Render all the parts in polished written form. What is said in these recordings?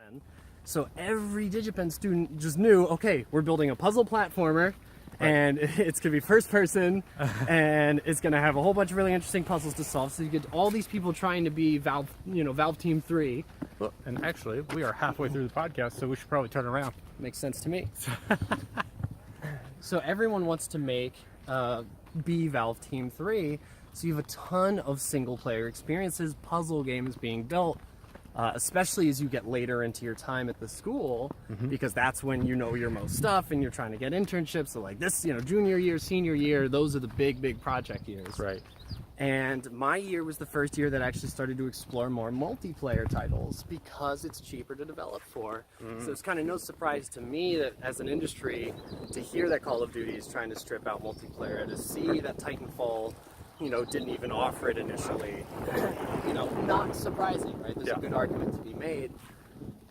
DigiPen. So every DigiPen student just knew, okay, we're building a puzzle platformer, and it's going to be first person, and it's going to have a whole bunch of really interesting puzzles to solve. So you get all these people trying to be Valve Team 3. Well, and actually, we are halfway through the podcast, so we should probably turn around. Makes sense to me. So everyone wants to be Valve Team 3, so you have a ton of single-player experiences, puzzle games being built, especially as you get later into your time at the school, because that's when you know your most stuff and you're trying to get internships. So like this, junior year, senior year, those are the big project years. Right. And my year was the first year that I actually started to explore more multiplayer titles because it's cheaper to develop for. So it's kind of no surprise to me that as an industry, to hear that Call of Duty is trying to strip out multiplayer, to see that Titanfall didn't even offer it initially. Not surprising, right? There's a good argument to be made.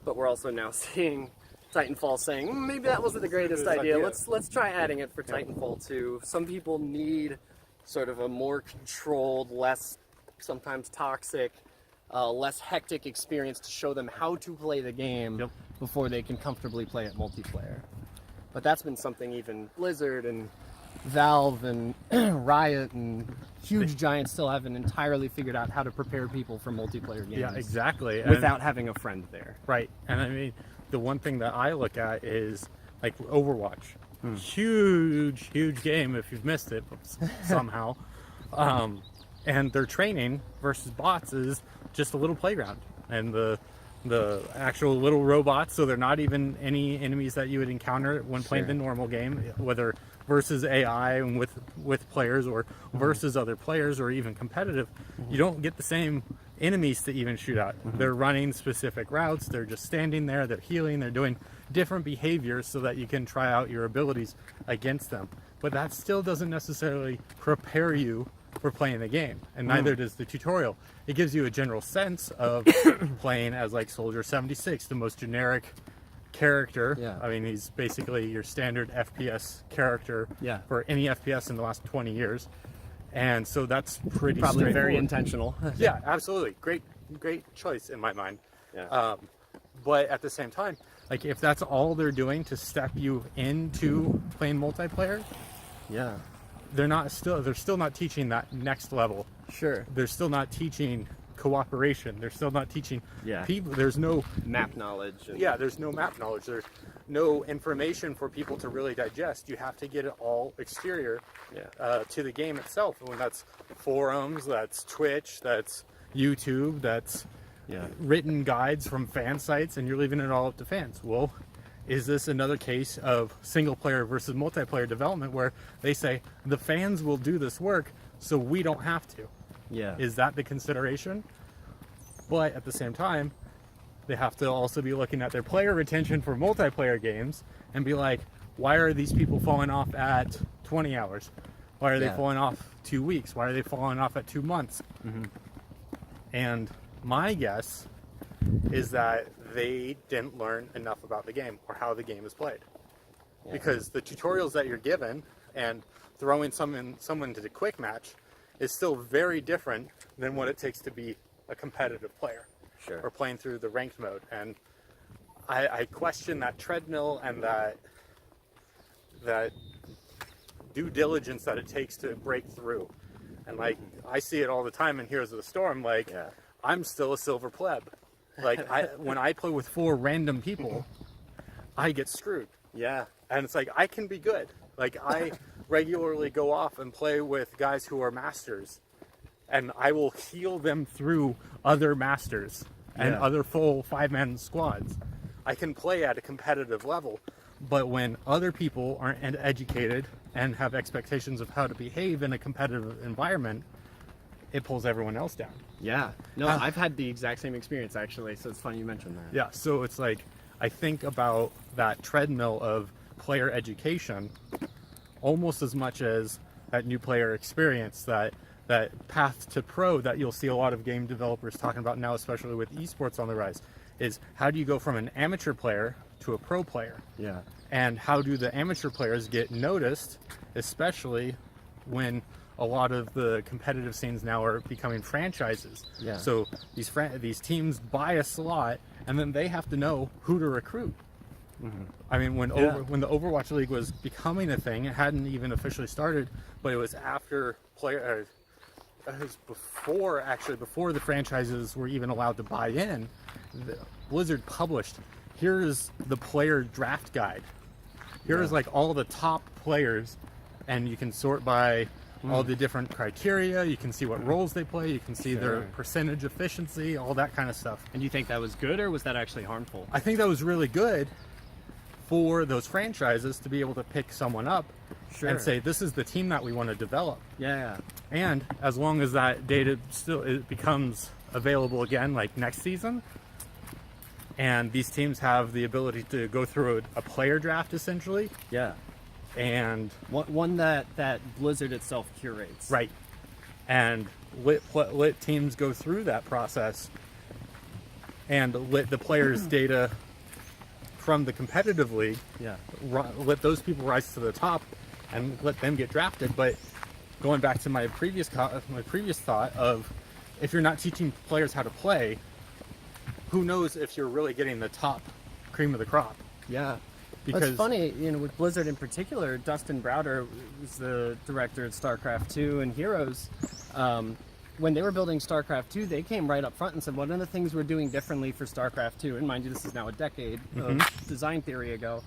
But we're also now seeing Titanfall saying, maybe that wasn't the greatest idea. Let's try adding it for Titanfall 2. Some people need sort of a more controlled, less sometimes toxic, less hectic experience to show them how to play the game before they can comfortably play it multiplayer. But that's been something even Blizzard and Valve and Riot and huge giants still haven't entirely figured out how to prepare people for multiplayer games. Yeah, exactly. Without having a friend there. Right. And I mean, the one thing that I look at is like Overwatch. Huge game if you've missed it somehow. And their training versus bots is just a little playground. And the actual little robots, so they're not even any enemies that you would encounter when playing the normal game, whether versus AI and with players or versus other players or even competitive, you don't get the same enemies to even shoot at. They're running specific routes, they're just standing there, they're healing, they're doing different behaviors so that you can try out your abilities against them. But that still doesn't necessarily prepare you for playing the game, and neither does the tutorial. It gives you a general sense of playing as like Soldier 76, the most generic character. I mean, he's basically your standard FPS character for any FPS in the last 20 years. And so that's probably very intentional. Yeah, absolutely. Great choice in my mind. But at the same time, like if that's all they're doing to step you into playing multiplayer, they're still not teaching that next level. They're still not teaching cooperation. They're still not teaching people. There's no map knowledge. There's no map knowledge. There's no information for people to really digest. You have to get it all exterior to the game itself. And when that's forums, that's Twitch, that's YouTube, that's written guides from fan sites, and you're leaving it all up to fans. Well, is this another case of single player versus multiplayer development where they say the fans will do this work so we don't have to? Is that the consideration? But at the same time, they have to also be looking at their player retention for multiplayer games and be like, why are these people falling off at 20 hours? Why are they falling off 2 weeks? Why are they falling off at 2 months? And my guess is that they didn't learn enough about the game or how the game is played. Because the tutorials that you're given and throwing someone into the quick match is still very different than what it takes to be a competitive player or playing through the ranked mode. And I question that treadmill and that due diligence that it takes to break through. And like I see it all the time in Heroes of the Storm, like I'm still a silver pleb. Like when I play with 4 random people, I get screwed. And it's like I can be good. Like I regularly go off and play with guys who are masters, and I will heal them through other masters and other full 5-man squads. I can play at a competitive level, but when other people aren't educated and have expectations of how to behave in a competitive environment, it pulls everyone else down. I've had the exact same experience actually, so it's funny you mentioned that. So it's like I think about that treadmill of player education almost as much as that new player experience, that path to pro that you'll see a lot of game developers talking about now, especially with esports on the rise, is how do you go from an amateur player to a pro player? And how do the amateur players get noticed, especially when a lot of the competitive scenes now are becoming franchises. So these teams buy a slot and then they have to know who to recruit. I mean, when when the Overwatch League was becoming a thing, it hadn't even officially started, but it was after it was before the franchises were even allowed to buy in. Blizzard published, here's the player draft guide. Here's like all the top players, and you can sort by all the different criteria. You can see what roles they play. You can see their percentage efficiency, all that kind of stuff. And you think that was good, or was that actually harmful? I think that was really good for those franchises to be able to pick someone up and say, this is the team that we want to develop. Yeah. And as long as that data it becomes available again, like next season, and these teams have the ability to go through a player draft, essentially. Yeah. And one that Blizzard itself curates. Right. And let teams go through that process and let the players' data from the competitive league, let those people rise to the top and let them get drafted. But going back to my previous thought of, if you're not teaching players how to play, who knows if you're really getting the top cream of the crop? Yeah. Because it's funny, with Blizzard in particular, Dustin Browder was the director at StarCraft 2 and Heroes. When they were building StarCraft 2, they came right up front and said, one of the things we're doing differently for StarCraft 2, and mind you, this is now a decade of design theory ago,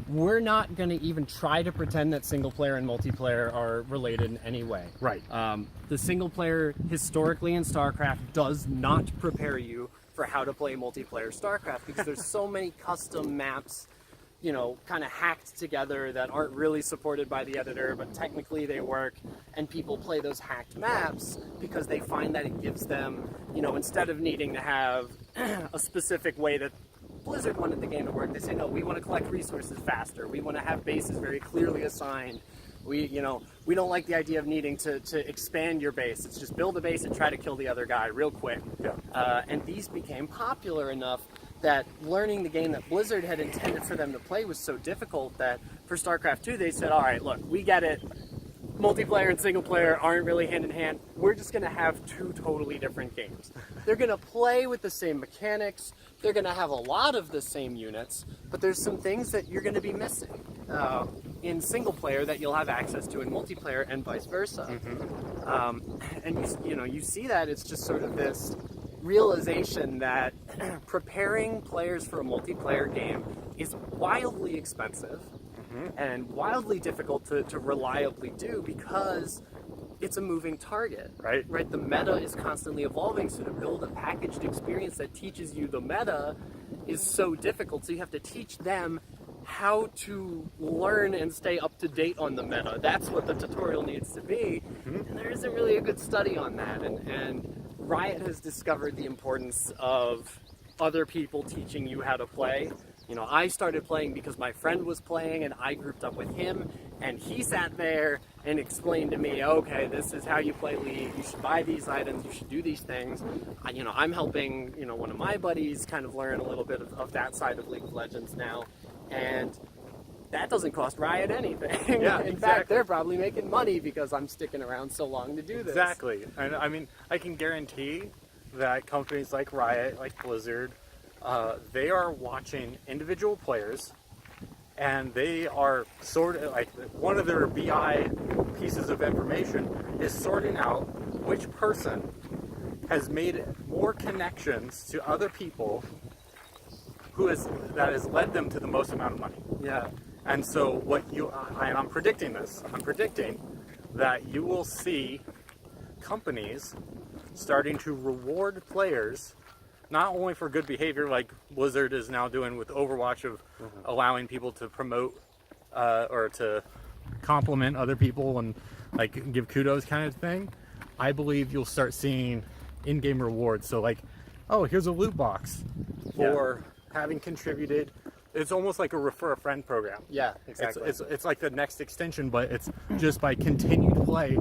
we're not going to even try to pretend that single player and multiplayer are related in any way. Right. The single player, historically in StarCraft, does not prepare you for how to play multiplayer StarCraft, because there's so many custom maps, kind of hacked together that aren't really supported by the editor, but technically they work, and people play those hacked maps because they find that it gives them, instead of needing to have a specific way that Blizzard wanted the game to work, they say, no, we want to collect resources faster, we want to have bases very clearly assigned. We don't like the idea of needing to expand your base. It's just build a base and try to kill the other guy real quick. Yeah. And these became popular enough that learning the game that Blizzard had intended for them to play was so difficult that for StarCraft 2 they said, all right, look, we get it. Multiplayer and single player aren't really hand in hand. We're just going to have two totally different games. They're going to play with the same mechanics. They're going to have a lot of the same units, but there's some things that you're going to be missing in single player that you'll have access to in multiplayer, and vice versa. And you see that it's just sort of this realization that preparing players for a multiplayer game is wildly expensive and wildly difficult to reliably do, because it's a moving target, right? The meta is constantly evolving, so to build a packaged experience that teaches you the meta is so difficult. So you have to teach them how to learn and stay up to date on the meta. That's what the tutorial needs to be, and there isn't really a good study on that. And Riot has discovered the importance of other people teaching you how to play. I started playing because my friend was playing and I grouped up with him, and he sat there and explained to me, okay, this is how you play League, you should buy these items, you should do these things. I'm helping, one of my buddies kind of learn a little bit of that side of League of Legends now, and that doesn't cost Riot anything. Yeah, In fact, they're probably making money because I'm sticking around so long to do this. Exactly. And I mean, I can guarantee that companies like Riot, like Blizzard, they are watching individual players, and they are one of their BI pieces of information is sorting out which person has made more connections to other people that has led them to the most amount of money. Yeah. And so I'm predicting this. I'm predicting that you will see companies starting to reward players not only for good behavior, like Blizzard is now doing with Overwatch, of allowing people to promote or to compliment other people and give kudos kind of thing. I believe you'll start seeing in-game rewards. So here's a loot box for having contributed. It's almost like a refer a friend program. Yeah, exactly. It's like the next extension, but it's just by continued play,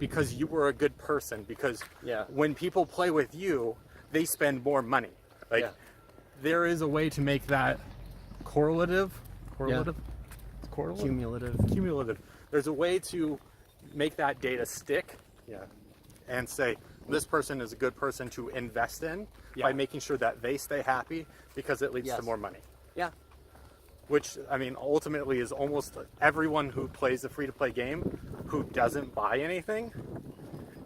because you were a good person. Because when people play with you, they spend more money. There is a way to make that correlative. Cumulative. There's a way to make that data stick. And say, this person is a good person to invest in Yeah. by making sure that they stay happy, because it leads to more money. Yeah. Which, I mean, ultimately is almost everyone who plays a free-to-play game who doesn't buy anything.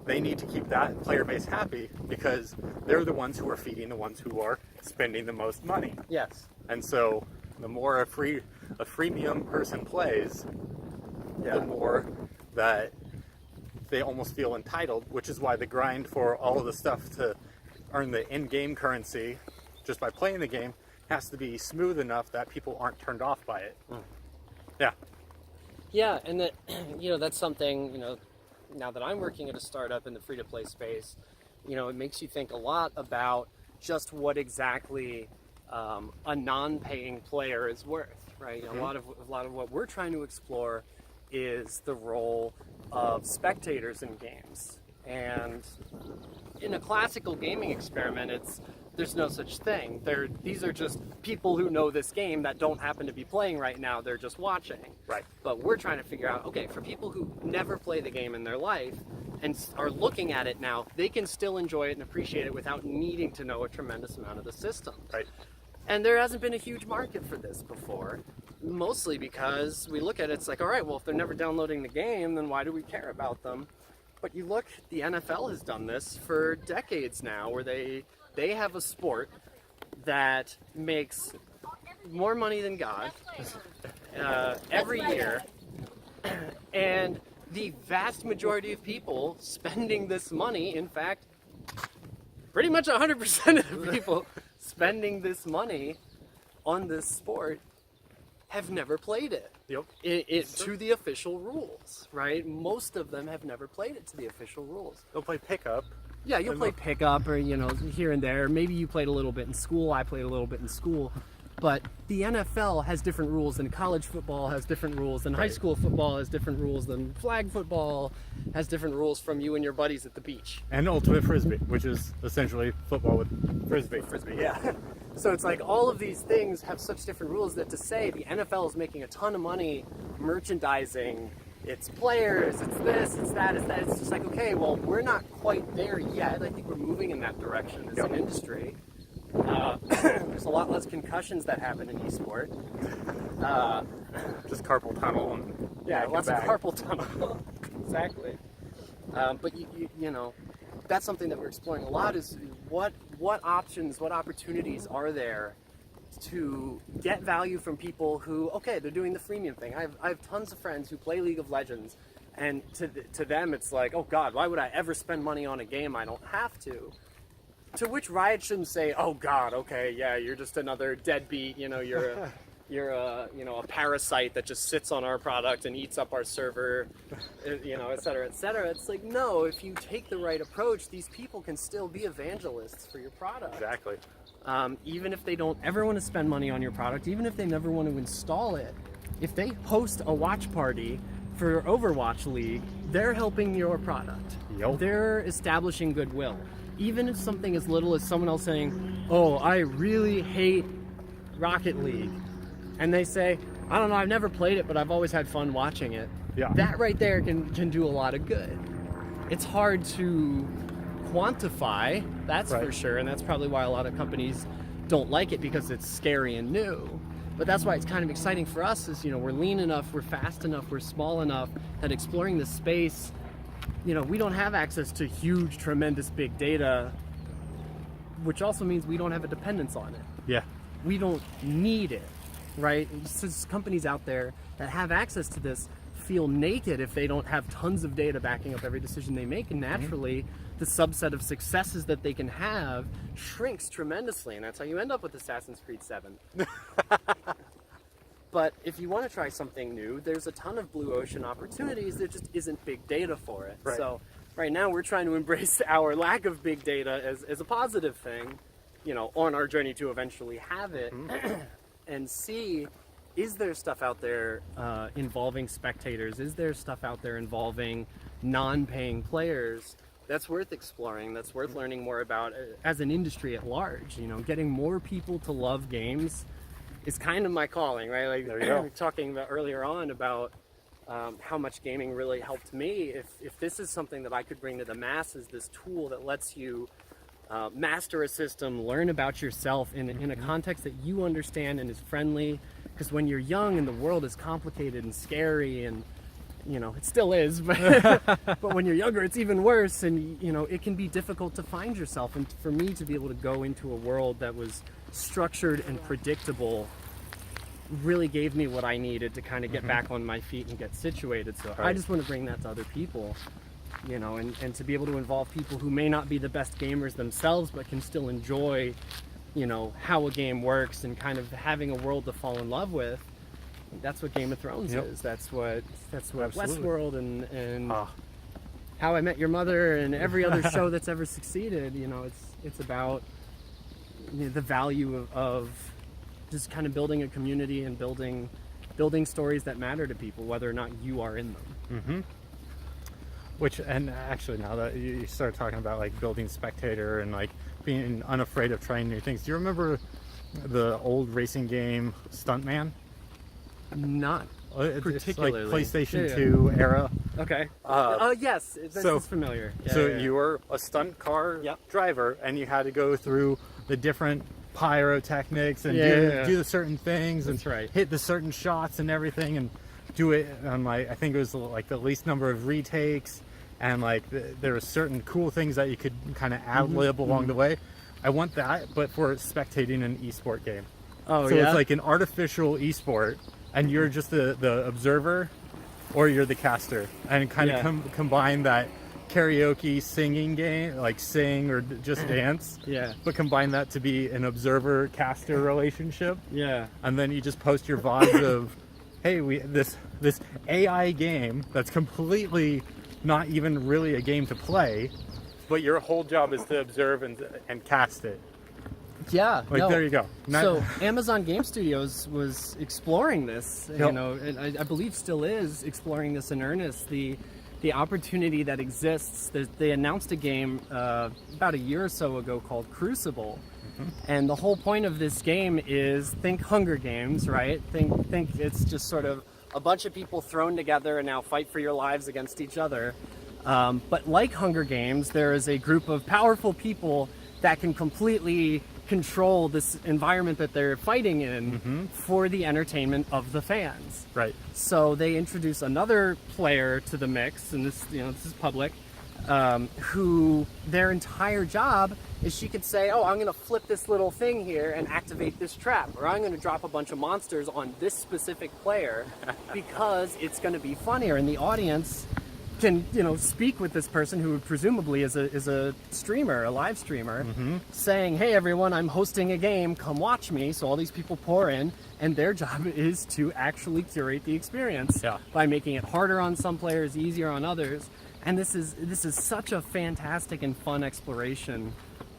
They need to keep that player base happy, because they're the ones who are feeding the ones who are spending the most money. Yes. And so the more a freemium person plays, the more that they almost feel entitled, which is why the grind for all of the stuff to earn the in-game currency just by playing the game has to be smooth enough that people aren't turned off by it. Yeah. Yeah, and that, that's something, now that I'm working at a startup in the free-to-play space, it makes you think a lot about just what exactly a non-paying player is worth, right? A lot of what we're trying to explore is the role of spectators in games. And in a classical gaming experiment, there's no such thing. These are just people who know this game that don't happen to be playing right now. They're just watching. Right. But we're trying to figure out, okay, for people who never play the game in their life and are looking at it now, they can still enjoy it and appreciate it without needing to know a tremendous amount of the system. Right. And there hasn't been a huge market for this before, mostly because we look at it, it's like, all right, well, if they're never downloading the game, then why do we care about them? But you look, the NFL has done this for decades now, where they have a sport that makes more money than God every year, and the vast majority of people spending this money, in fact, pretty much 100% of the people spending this money on this sport have never played it. Yep. To the official rules, right? Most of them have never played it to the official rules. They'll play pickup. Yeah, you'll play pickup or, here and there. Maybe you played a little bit in school. I played a little bit in school. But the NFL has different rules, and college football has different rules, and high school football has different rules, than flag football has different rules from you and your buddies at the beach. And ultimate frisbee, which is essentially football with frisbee. Yeah. So it's like all of these things have such different rules that to say the NFL is making a ton of money merchandising its players, it's this, it's that, it's just like, okay, well, we're not quite there yet. I think we're moving in that direction as an industry. There's a lot less concussions that happen in esport. Just carpal tunnel. And lots of carpal tunnel. Exactly. But that's something that we're exploring a lot, is what options, what opportunities are there to get value from people who, okay, they're doing the freemium thing. I have tons of friends who play League of Legends, and to them it's like, oh God, why would I ever spend money on a game I don't have to? To which Riot shouldn't say, oh God, okay, yeah, you're just another deadbeat, you're a parasite that just sits on our product and eats up our server, et cetera, et cetera. It's like, no, if you take the right approach, these people can still be evangelists for your product. Exactly. Even if they don't ever want to spend money on your product, even if they never want to install it, if they host a watch party for Overwatch League, they're helping your product. Yep. They're establishing goodwill. Even if something as little as someone else saying, oh, I really hate Rocket League, and they say, I don't know, I've never played it, but I've always had fun watching it. Yeah. That right there can do a lot of good. It's hard to quantify, that's for sure, and that's probably why a lot of companies don't like it, because it's scary and new. But that's why it's kind of exciting for us, is, we're lean enough, we're fast enough, we're small enough that exploring this space, we don't have access to huge, tremendous big data, which also means we don't have a dependence on it. Yeah. We don't need it, right? Since companies out there that have access to this feel naked if they don't have tons of data backing up every decision they make, and naturally the subset of successes that they can have shrinks tremendously, and that's how you end up with Assassin's Creed 7. But if you want to try something new, there's a ton of blue ocean opportunities. There just isn't big data for it. Right. So right now we're trying to embrace our lack of big data as a positive thing, on our journey to eventually have it, and see, is there stuff out there involving spectators? Is there stuff out there involving non-paying players that's worth exploring, that's worth learning more about as an industry at large? Getting more people to love games is kind of my calling, right? Like there you go. we were talking about earlier on about how much gaming really helped me. If this is something that I could bring to the masses, this tool that lets you master a system, learn about yourself in a context that you understand and is friendly. Because when you're young and the world is complicated and scary, and it still is, but when you're younger, it's even worse, and it can be difficult to find yourself. And for me to be able to go into a world that was structured and predictable really gave me what I needed to kind of get back on my feet and get situated. So I just want to bring that to other people, and to be able to involve people who may not be the best gamers themselves, but can still enjoy, how a game works and kind of having a world to fall in love with. That's what Game of Thrones is. That's what Westworld and How I Met Your Mother and every other show that's ever succeeded. It's about the value of just kind of building a community and building stories that matter to people, whether or not you are in them. And actually, now that you start talking about like building spectator and like being unafraid of trying new things, do you remember the old racing game Stuntman? Not particularly. It's like PlayStation 2 era. Okay. Yes, this is familiar. You were a stunt car driver, and you had to go through the different pyrotechnics and do the certain things and hit the certain shots and everything, and do it on I think it was like the least number of retakes, and like there were certain cool things that you could kind of ad-lib along the way. I want that, but for spectating an esport game. So it's like an artificial esport, and you're just the observer, or you're the caster, and kind of combine that karaoke singing game, like sing or just dance, but combine that to be an observer caster relationship, and then you just post your VODs of, hey, this AI game that's completely not even really a game to play, but your whole job is to observe and cast it. There you go. So Amazon Game Studios was exploring this, and I believe still is exploring this in earnest. The opportunity that exists. They announced a game about a year or so ago called Crucible, and the whole point of this game is, think Hunger Games, right? Think it's just sort of a bunch of people thrown together and now fight for your lives against each other. But like Hunger Games, there is a group of powerful people that can completely control this environment that they're fighting in for the entertainment of the fans. Right. So they introduce another player to the mix, and this is public, who their entire job is she could say, oh, I'm going to flip this little thing here and activate this trap, or I'm going to drop a bunch of monsters on this specific player because it's going to be funnier, and the audience can speak with this person who presumably is a streamer, a live streamer, saying, hey everyone, I'm hosting a game, come watch me. So all these people pour in, and their job is to actually curate the experience by making it harder on some players, easier on others. And this is such a fantastic and fun exploration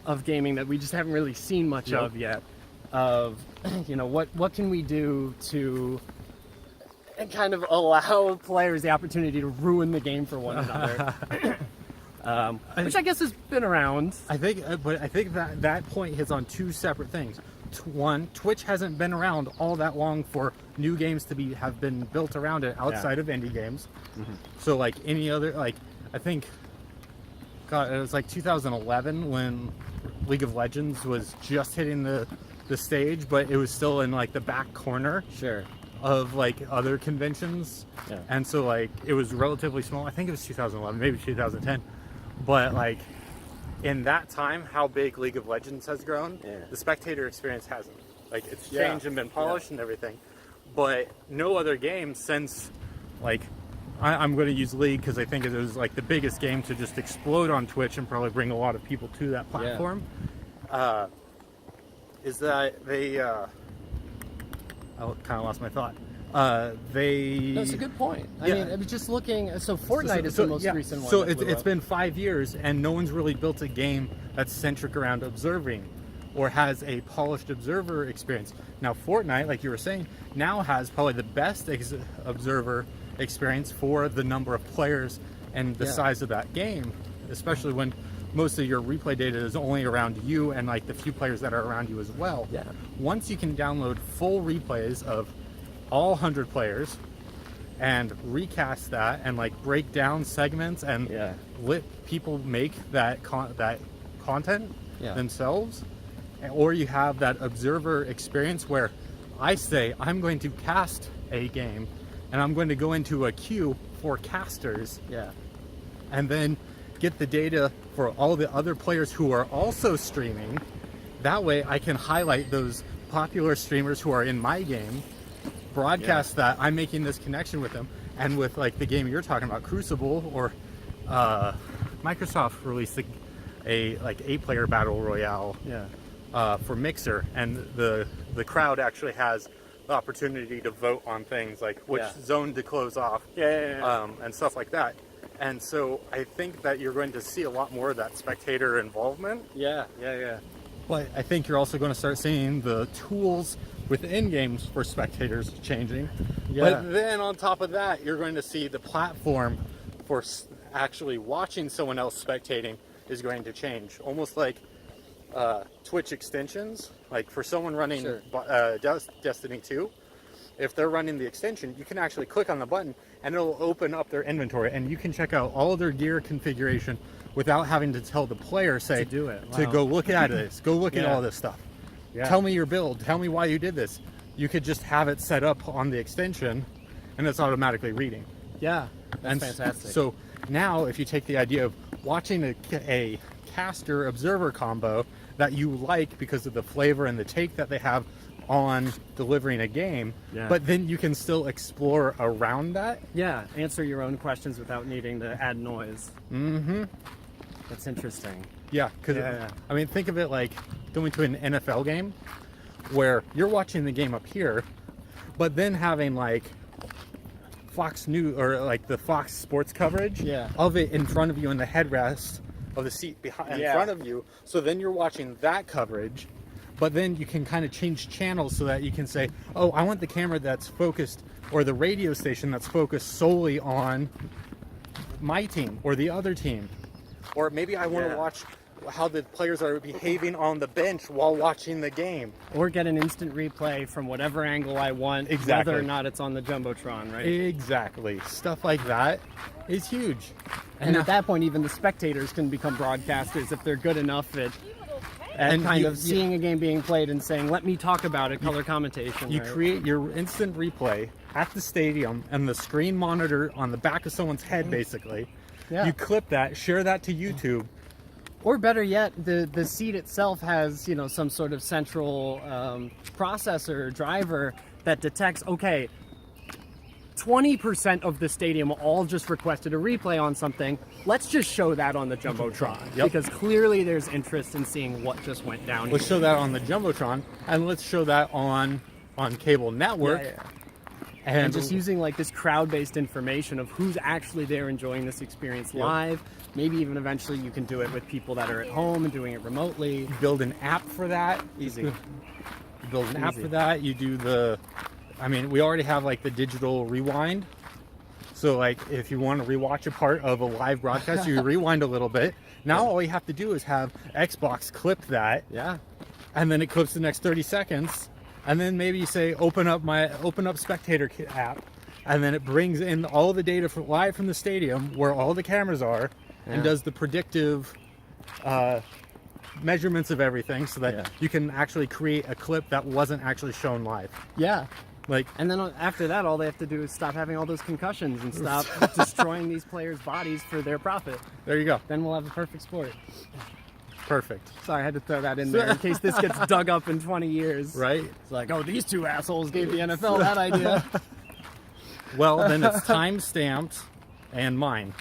of gaming that we just haven't really seen much of yet. Of what can we do to and kind of allow players the opportunity to ruin the game for one another, which I guess has been around. I think that point hits on two separate things. One, Twitch hasn't been around all that long for new games to have been built around it outside of indie games. So like any other, like I think, God, it was like 2011 when League of Legends was just hitting the stage, but it was still in like the back corner. Of like other conventions, and so like it was relatively small. I think it was 2011, maybe 2010, but like in that time, how big League of Legends has grown, the spectator experience hasn't. Like it's changed and been polished and everything, but no other game since like I'm going to use League because I think it was like the biggest game to just explode on Twitch and probably bring a lot of people to that platform. Is that they I kind of lost my thought. That's a good point. I mean, I was just looking. So Fortnite is the most recent one. So it's been 5 years, and no one's really built a game that's centric around observing, or has a polished observer experience. Now Fortnite, like you were saying, now has probably the best observer experience for the number of players and the size of that game, especially when most of your replay data is only around you and like the few players that are around you as well. Once you can download full replays of all 100 players, and recast that and like break down segments and let people make that content themselves. Or you have that observer experience where I say I'm going to cast a game and I'm going to go into a queue for casters, and then get the data for all the other players who are also streaming. That way I can highlight those popular streamers who are in my game, broadcast that I'm making this connection with them. And with like the game you're talking about, Crucible, or Microsoft released a like 8-player battle royale for Mixer, and the crowd actually has the opportunity to vote on things like which zone to close off, and stuff like that. And so I think that you're going to see a lot more of that spectator involvement. But I think you're also going to start seeing the tools within games for spectators changing. But then on top of that, you're going to see the platform for actually watching someone else spectating is going to change. Almost like Twitch extensions. Like for someone running Destiny 2, if they're running the extension, you can actually click on the button and it'll open up their inventory, and you can check out all of their gear configuration without having to tell the player, say, to do it. To go look at this, go look at all this stuff. Tell me your build, tell me why you did this. You could just have it set up on the extension and it's automatically reading. That's fantastic. So now if you take the idea of watching a caster observer combo that you like because of the flavor and the take that they have on delivering a game, but then you can still explore around that. Answer your own questions without needing to add noise. That's interesting. Because I mean, think of it like going to an NFL game where you're watching the game up here, but then having like Fox News or like the Fox Sports coverage of it in front of you in the headrest of the seat behind in front of you. So then you're watching that coverage, but then you can kind of change channels so that you can say, oh, I want the camera that's focused, or the radio station that's focused solely on my team or the other team. Or maybe I want to watch how the players are behaving on the bench while watching the game. Or get an instant replay from whatever angle I want, whether or not it's on the Jumbotron, right? Exactly. Stuff like that is huge. And at that point, even the spectators can become broadcasters if they're good enough at kind of seeing a game being played and saying, let me talk about it, color commentation. You create your instant replay at the stadium and the screen monitor on the back of someone's head, basically. You clip that, share that to YouTube. Or better yet, the seat itself has, you know, some sort of central processor driver that detects, okay, 20% of the stadium all just requested a replay on something. Let's just show that on the Jumbotron. Because clearly there's interest in seeing what just went down. Let's show that on the Jumbotron, and let's show that on cable network. And just using like this crowd-based information of who's actually there enjoying this experience live. Maybe even eventually you can do it with people that are at home and doing it remotely. Build an app for that. Easy. Build an app for that. You do I mean, we already have like the digital rewind. So like if you want to rewatch a part of a live broadcast, you rewind a little bit. Now all you have to do is have Xbox clip that. And then it clips the next 30 seconds. And then maybe you say, open up Spectator app. And then it brings in all the data live from the stadium where all the cameras are and does the predictive measurements of everything so that you can actually create a clip that wasn't actually shown live. And then after that, all they have to do is stop having all those concussions and stop destroying these players' bodies for their profit. There you go. Then we'll have a perfect sport. Perfect. Sorry, I had to throw that in there in case this gets dug up in 20 years. Right? It's like, oh, these two assholes gave the NFL that idea. Well, then it's time-stamped and mine.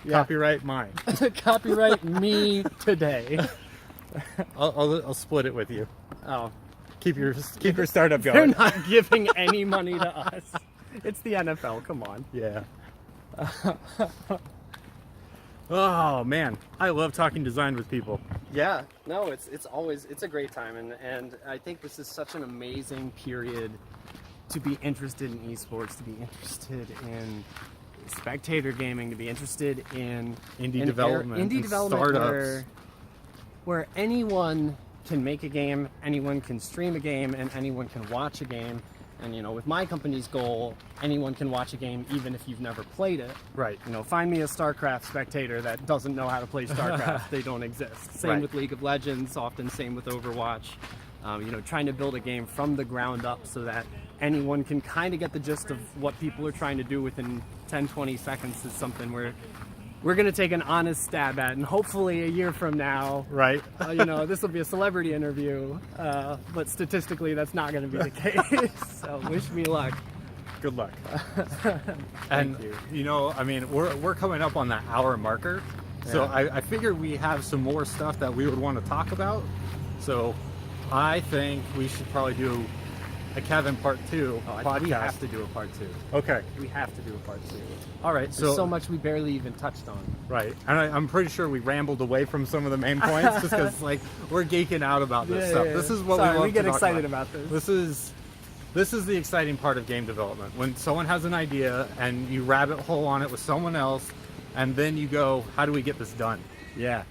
Copyright mine. Copyright me today. I'll split it with you. Oh. Keep your startup going. They're not giving any money to us. It's the NFL. Come on. Oh man, I love talking design with people. No, it's a great time, and I think this is such an amazing period to be interested in esports, to be interested in spectator gaming, to be interested in indie development, startups, where anyone can make a game, anyone can stream a game, and anyone can watch a game. And with my company's goal, anyone can watch a game even if you've never played it. Right. Find me a StarCraft spectator that doesn't know how to play StarCraft. They don't exist. Same with League of Legends, often same with Overwatch. Trying to build a game from the ground up so that anyone can kind of get the gist of what people are trying to do within 10, 20 seconds is something we're going to take an honest stab at. And hopefully a year from now, right? This will be a celebrity interview, but statistically that's not going to be the case. So wish me luck. Good luck. Thank you. I mean, we're coming up on that hour marker. So I figured we have some more stuff that we would want to talk about. So I think we should probably do a Kevin part 2 podcast. We have to do a part 2. Okay. We have to do a part 2. All right. There's so much we barely even touched on. Right. And I'm pretty sure we rambled away from some of the main points just because we're geeking out about this stuff. Yeah. This is what we get excited about this. This is the exciting part of game development. When someone has an idea and you rabbit hole on it with someone else, and then you go, how do we get this done? Yeah.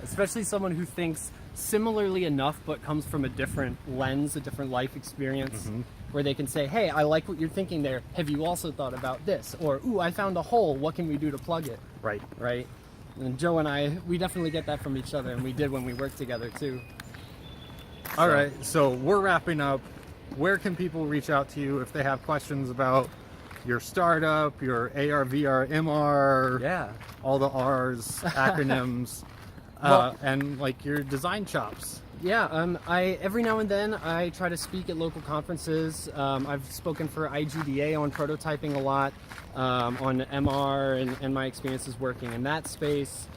Especially someone who thinks similarly enough but comes from a different lens, a different life experience, where they can say, hey, I like what you're thinking there. Have you also thought about this? Or, ooh, I found a hole. What can we do to plug it? Right. And Joe and I, we definitely get that from each other, and we did when we worked together too. All right, so we're wrapping up. Where can people reach out to you if they have questions about your startup, your AR, VR, MR, all the R's, acronyms, and your design chops? Yeah, every now and then I try to speak at local conferences. I've spoken for IGDA on prototyping a lot, on MR, and my experiences working in that space.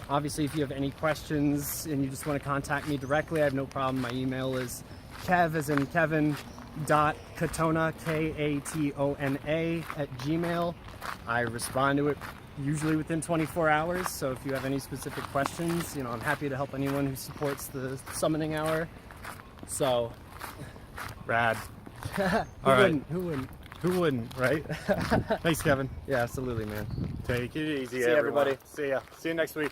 Obviously, if you have any questions and you just want to contact me directly, I have no problem. My email is Kev, as in Kevin, .Katona, Katona, @gmail. I respond to it usually within 24 hours, so if you have any specific questions, I'm happy to help anyone who supports the summoning hour. So, rad. Who wouldn't, right? Thanks, Kevin. Yeah, absolutely, man. Take it easy, See you, everybody. See ya. See you next week.